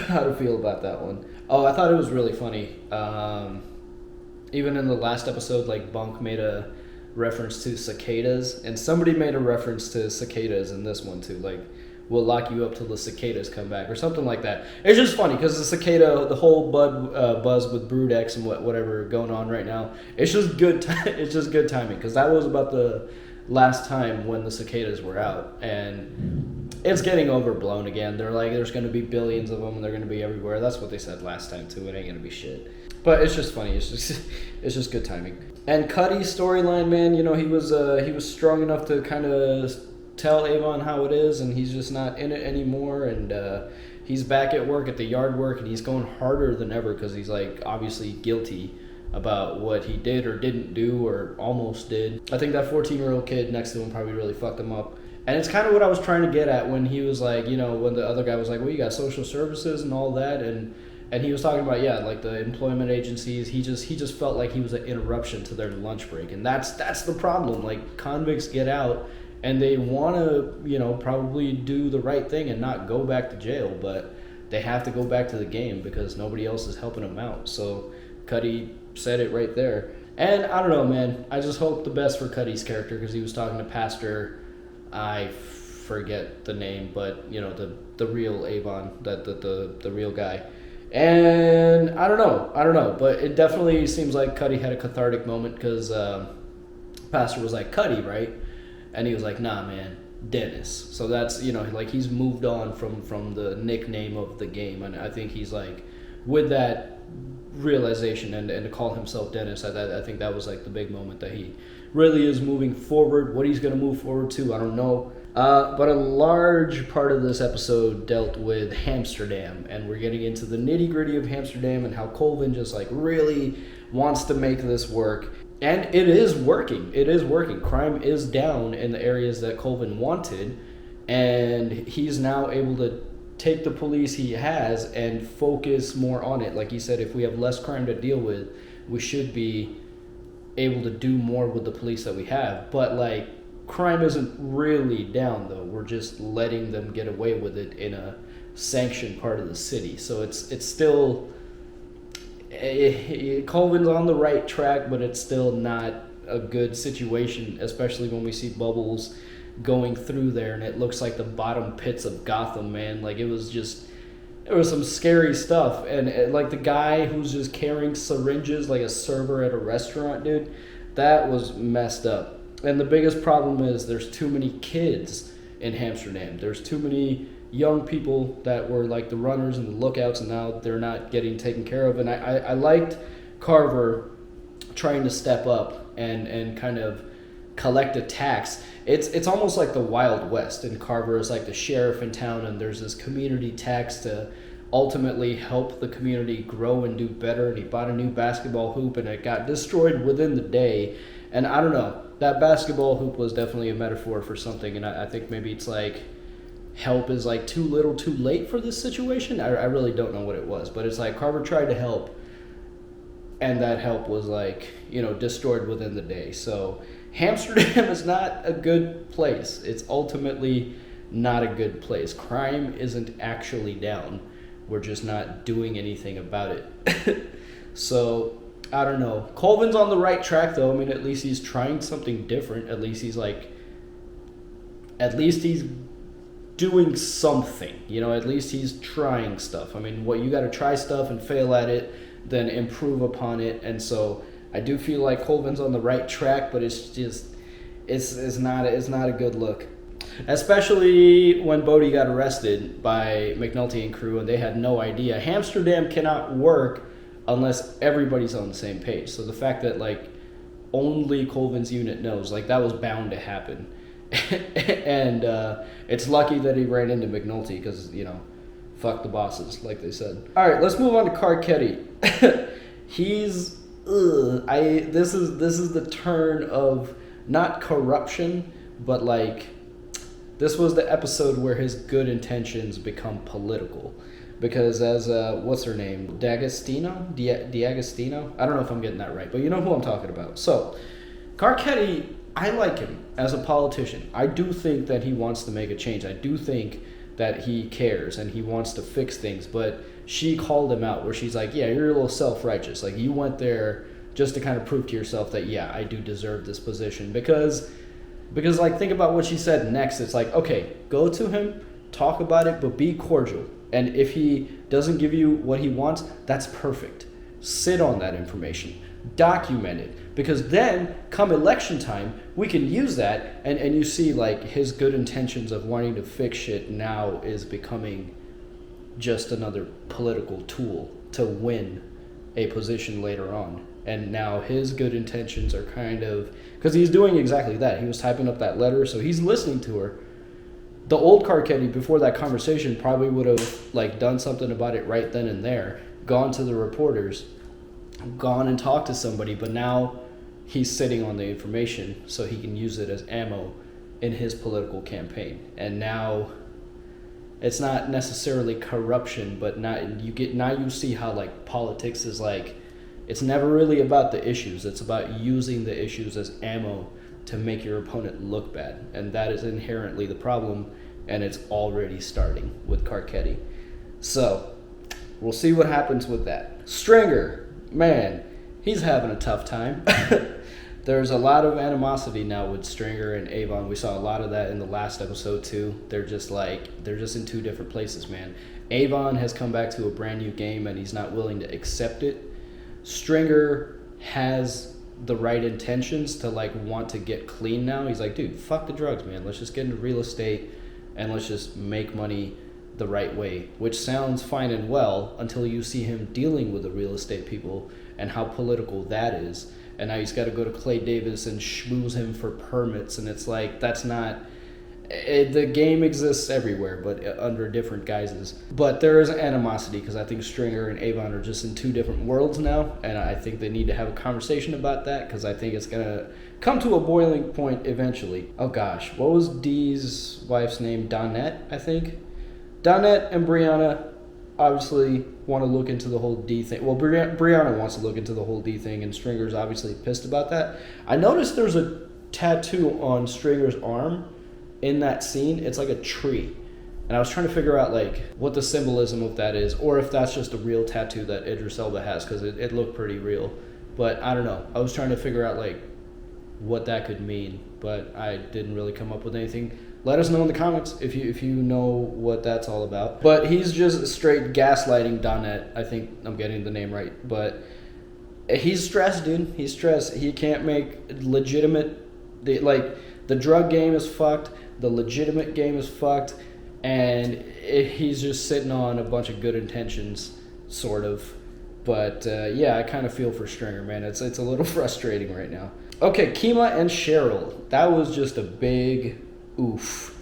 how to feel about that one. Oh, I thought it was really funny. Even in the last episode, like Bunk made a reference to cicadas, and somebody made a reference to cicadas in this one too. Like, we'll lock you up till the cicadas come back, or something like that. It's just funny because the cicada, the whole buzz with Brood X and whatever going on right now. It's just good. It's just good timing, because that was about the last time when the cicadas were out, and it's getting overblown again. They're like, there's going to be billions of them, and they're going to be everywhere. That's what they said last time too. It ain't going to be shit. But it's just funny. It's just good timing. And Cuddy's storyline, man, you know, he was strong enough to kind of tell Avon how it is, and he's just not in it anymore. And he's back at work at the yard work, and he's going harder than ever because he's like obviously guilty about what he did or didn't do or almost did. I think that 14-year-old kid next to him probably really fucked him up. And it's kind of what I was trying to get at when he was like, you know, when the other guy was like, well, you got social services and all that, and he was talking about, yeah, like the employment agencies. He just felt like he was an interruption to their lunch break, and that's the problem. Like, convicts get out and they want to, you know, probably do the right thing and not go back to jail, but they have to go back to the game because nobody else is helping them out. So Cuddy said it right there. And I don't know, man, I just hope the best for Cuddy's character, because he was talking to Pastor, I forget the name, but you know, the real Avon, the real guy. And I don't know, but it definitely seems like Cuddy had a cathartic moment, because Pastor was like, Cuddy, right? And he was like, nah, man, Dennis. So that's, you know, like he's moved on from the nickname of the game, and I think he's like, with that realization and to call himself Dennis, I think that was like the big moment that he really is moving forward. What he's going to move forward to, I don't know. But a large part of this episode dealt with Amsterdam, and we're getting into the nitty-gritty of Amsterdam and how Colvin just like really wants to make this work. And it is working. It is working. Crime is down in the areas that Colvin wanted, and he's now able to take the police he has and focus more on it. Like he said, if we have less crime to deal with, we should be able to do more with the police that we have. But like, crime isn't really down though. We're just letting them get away with it in a sanctioned part of the city. So it's still, Colvin's on the right track, but it's still not a good situation, especially when we see Bubbles going through there, and it looks like the bottom pits of Gotham, man. Like, it was some scary stuff, and like the guy who's just carrying syringes like a server at a restaurant, dude, that was messed up. And the biggest problem is there's too many kids in Amsterdam. There's too many young people that were like the runners and the lookouts, and now they're not getting taken care of. And I liked Carver trying to step up and kind of collect a tax. It's almost like the Wild West, and Carver is like the sheriff in town, and there's this community tax to ultimately help the community grow and do better. And he bought a new basketball hoop, and it got destroyed within the day. And I don't know, that basketball hoop was definitely a metaphor for something, and I think maybe it's like help is like too little too late for this situation. I really don't know what it was, but it's like Carver tried to help, and that help was like, destroyed within the day. So Amsterdam is not a good place. It's ultimately not a good place. Crime isn't actually down. We're just not doing anything about it. So I don't know. Colvin's on the right track, though. I mean, at least he's trying something different. At least he's doing something. At least he's trying stuff. I mean, you got to try stuff and fail at it, then improve upon it. And so I do feel like Colvin's on the right track, but it's not a good look. Especially when Bodie got arrested by McNulty and crew, and they had no idea. Amsterdam cannot work unless everybody's on the same page. So the fact that only Colvin's unit knows, that was bound to happen. And it's lucky that he ran into McNulty because, fuck the bosses, like they said. All right, let's move on to Carcetti. He's this is the turn of not corruption, but this was the episode where his good intentions become political. Because as, what's her name? D'Agostino? I don't know if I'm getting that right, but you know who I'm talking about. So, Carcetti, I like him as a politician. I do think that he wants to make a change. I do think that he cares and he wants to fix things, but she called him out where she's like, yeah, you're a little self-righteous. You went there just to kind of prove to yourself that, yeah, I do deserve this position. Because think about what she said next. It's okay, go to him, talk about it, but be cordial. And if he doesn't give you what he wants, that's perfect. Sit on that information. Document it. Because then, come election time, we can use that. And you see, his good intentions of wanting to fix shit now is becoming just another political tool to win a position later on. And now his good intentions are kind of... Because he's doing exactly that. He was typing up that letter, so he's listening to her. The old Carcetti, before that conversation, probably would have done something about it right then and there, gone to the reporters, gone and talked to somebody, but now he's sitting on the information so he can use it as ammo in his political campaign. And now it's not necessarily corruption, but now you see how politics is it's never really about the issues. It's about using the issues as ammo to make your opponent look bad. And that is inherently the problem, and it's already starting with Carcetti. So, we'll see what happens with that. Stringer, man, he's having a tough time. There's a lot of animosity now with Stringer and Avon. We saw a lot of that in the last episode too. They're just in two different places, man. Avon has come back to a brand new game and he's not willing to accept it. Stringer has the right intentions to want to get clean now. He's like, dude, fuck the drugs, man. Let's just get into real estate and let's just make money the right way, which sounds fine and well until you see him dealing with the real estate people and how political that is. And now he's got to go to Clay Davis and schmooze him for permits, and it's that's not... the game exists everywhere, but under different guises. But there is animosity because I think Stringer and Avon are just in two different worlds now, and I think they need to have a conversation about that because I think it's going to come to a boiling point eventually. Oh gosh, what was Dee's wife's name? Donette, I think? Donette and Brianna obviously want to look into the whole D thing. Well, Brianna wants to look into the whole D thing, and Stringer's obviously pissed about that. I noticed there's a tattoo on Stringer's arm in that scene. It's like a tree. And I was trying to figure out like what the symbolism of that is, or if that's just a real tattoo that Idris Elba has, because it looked pretty real. But I don't know. I was trying to figure out like what that could mean, but I didn't really come up with anything. Let us know in the comments if you know what that's all about. But he's just straight gaslighting Donette. I think I'm getting the name right. But he's stressed, dude. He's stressed. He can't make legitimate... The drug game is fucked. The legitimate game is fucked. And he's just sitting on a bunch of good intentions, sort of. But yeah, I kind of feel for Stringer, man. It's a little frustrating right now. Okay, Kima and Cheryl. That was just a big... oof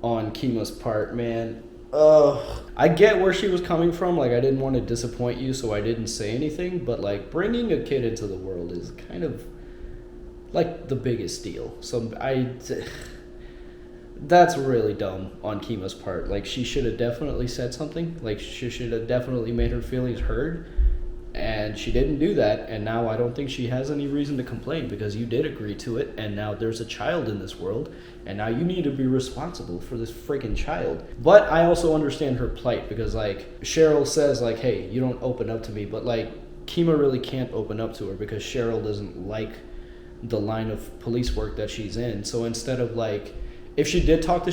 on Kima's part, man. Ugh. I get where she was coming from. Like, I didn't want to disappoint you, so I didn't say anything. But, like, bringing a kid into the world is kind of, like, the biggest deal. So, that's really dumb on Kima's part. Like, she should have definitely said something. Like, she should have definitely made her feelings heard. And she didn't do that, and now I don't think she has any reason to complain because you did agree to it, and now there's a child in this world, and now you need to be responsible for this freaking child. But I also understand her plight because, like, Cheryl says, like, hey, you don't open up to me, but, like, Kima really can't open up to her because Cheryl doesn't like the line of police work that she's in. So instead of, like, if she did talk to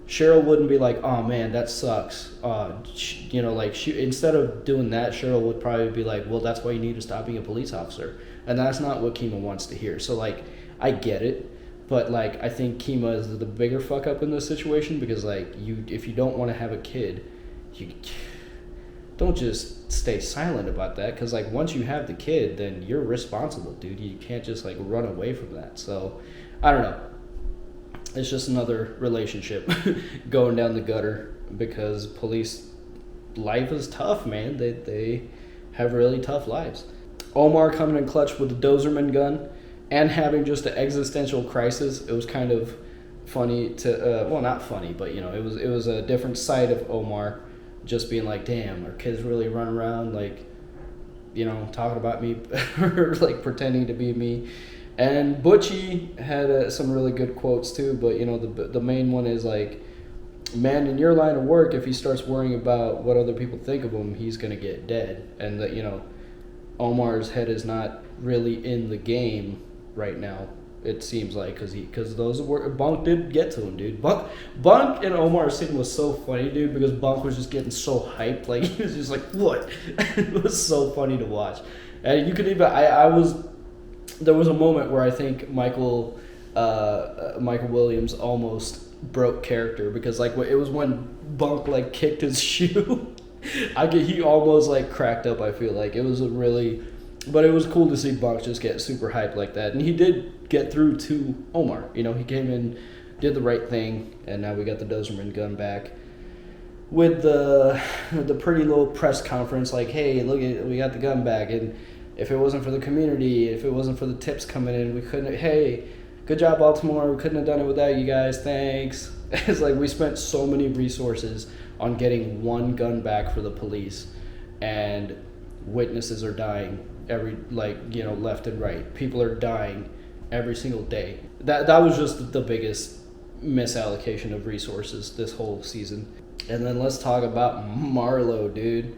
Cheryl wouldn't be like, oh man, that sucks. You know, like, instead of doing that, Cheryl would probably be like, well, that's why you need to stop being a police officer. And that's not what Kima wants to hear. So, like, I get it. But, like, I think Kima is the bigger fuck up in this situation because, like, if you don't want to have a kid, you don't just stay silent about that. Because, like, once you have the kid, then you're responsible, dude. You can't just, like, run away from that. So, I don't know. It's just another relationship going down the gutter because police life is tough, man. They have really tough lives. Omar coming in clutch with the Dozerman gun and having just an existential crisis. It was kind of funny to, well, not funny, but, you know, it was a different side of Omar just being like, damn, our kids really run around, like, you know, talking about me or, like, pretending to be me. And Butchie had some really good quotes too, but, you know, the main one is like, man, in your line of work, if he starts worrying about what other people think of him, he's going to get dead. And that, you know, Omar's head is not really in the game right now, it seems like, because those were, Bunk did get to him, dude. Bunk and Omar's scene was so funny, dude, because Bunk was just getting so hyped, like, he was just like, what? It was so funny to watch. And you could even, there was a moment where I think Michael Williams almost broke character because, like, it was when Bunk, like, kicked his shoe. He almost, like, cracked up, I feel like. It was but it was cool to see Bunk just get super hyped like that. And he did get through to Omar. You know, he came in, did the right thing, and now we got the Dozerman gun back. With the pretty little press conference, like, hey, look, we got the gun back, and if it wasn't for the community, if it wasn't for the tips coming in, we couldn't, hey, good job, Baltimore, we couldn't have done it without you guys, thanks. It's like we spent so many resources on getting one gun back for the police, and witnesses are dying left and right. People are dying every single day. That was just the biggest misallocation of resources this whole season. And then let's talk about Marlo, dude.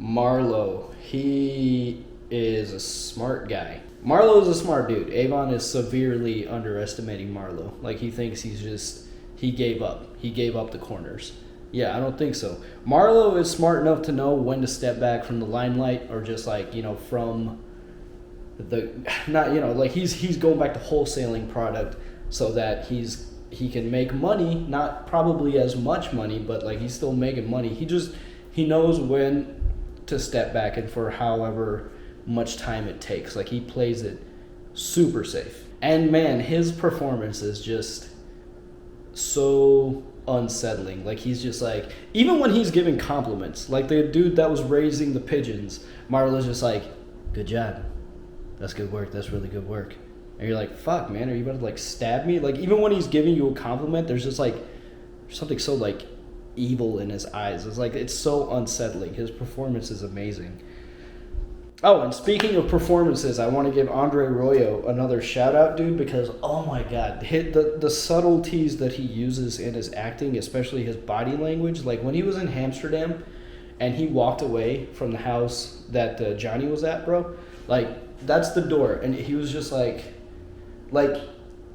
Marlo, he is a smart guy. Marlo is a smart dude. Avon is severely underestimating Marlo. Like, he thinks he gave up. He gave up the corners. Yeah, I don't think so. Marlo is smart enough to know when to step back from the limelight or just, like, you know, from the, not, you know, like, he's going back to wholesaling product so that he can make money, not probably as much money, but, like, he's still making money. He knows when to step back and for however much time it takes. Like, he plays it super safe. And man, his performance is just so unsettling. Like, he's just like, even when he's giving compliments, like the dude that was raising the pigeons, Marlo's just like, good job, that's good work, that's really good work. And you're like, fuck, man, are you about to, like, stab me? Like, even when he's giving you a compliment, there's just, like, something so, like, evil in his eyes. It's like, it's so unsettling. His performance is amazing. Oh, and speaking of performances, I want to give Andre Royo another shout out, dude, because oh my god, the subtleties that he uses in his acting, especially his body language. Like when he was in Amsterdam and he walked away from the house that Johnny was at, bro, like that's the door, and he was just like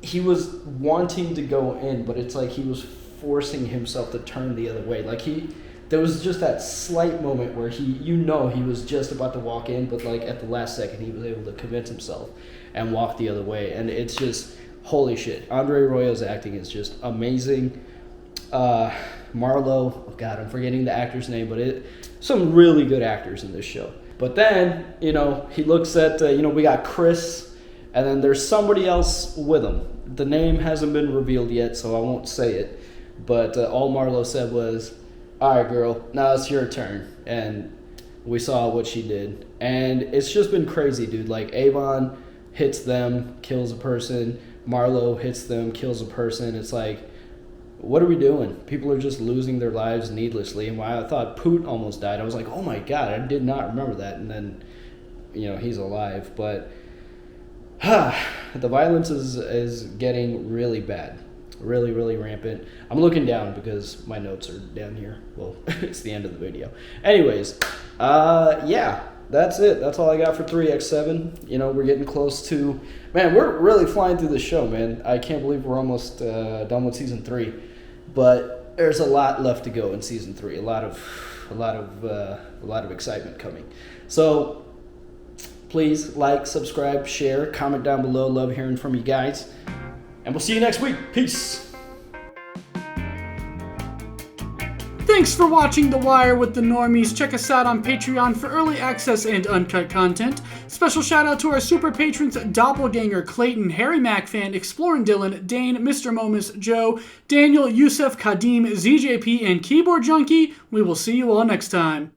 he was wanting to go in, but it's like he was forcing himself to turn the other way. Like there was just that slight moment where he was just about to walk in, but like at the last second he was able to convince himself and walk the other way. And it's just, holy shit. Andre Royo's acting is just amazing. Marlo, oh God, I'm forgetting the actor's name, but some really good actors in this show. But then, he looks at, we got Chris, and then there's somebody else with him. The name hasn't been revealed yet, so I won't say it. But all Marlo said was, all right, girl, now it's your turn. And we saw what she did. And it's just been crazy, dude. Like, Avon hits them, kills a person. Marlo hits them, kills a person. It's like, what are we doing? People are just losing their lives needlessly. And while I thought Poot almost died, I was like, oh my God, I did not remember that. And then, he's alive. But the violence is getting really bad. Really, really rampant. I'm looking down because my notes are down here. Well, it's the end of the video. Anyways, yeah, that's it. That's all I got for 3x7. We're getting close to... Man, we're really flying through the show, man. I can't believe we're almost done with season 3. But there's a lot left to go in season 3. A lot of excitement coming. So please like, subscribe, share, comment down below. Love hearing from you guys. And we'll see you next week. Peace. Thanks for watching The Wire with the Normies. Check us out on Patreon for early access and uncut content. Special shout out to our super patrons Doppelganger, Clayton, Harry MacFan, Explorin' Dylan, Dane, Mr. Momus, Joe, Daniel, Yusuf, Kadim, ZJP, and Keyboard Junkie. We will see you all next time.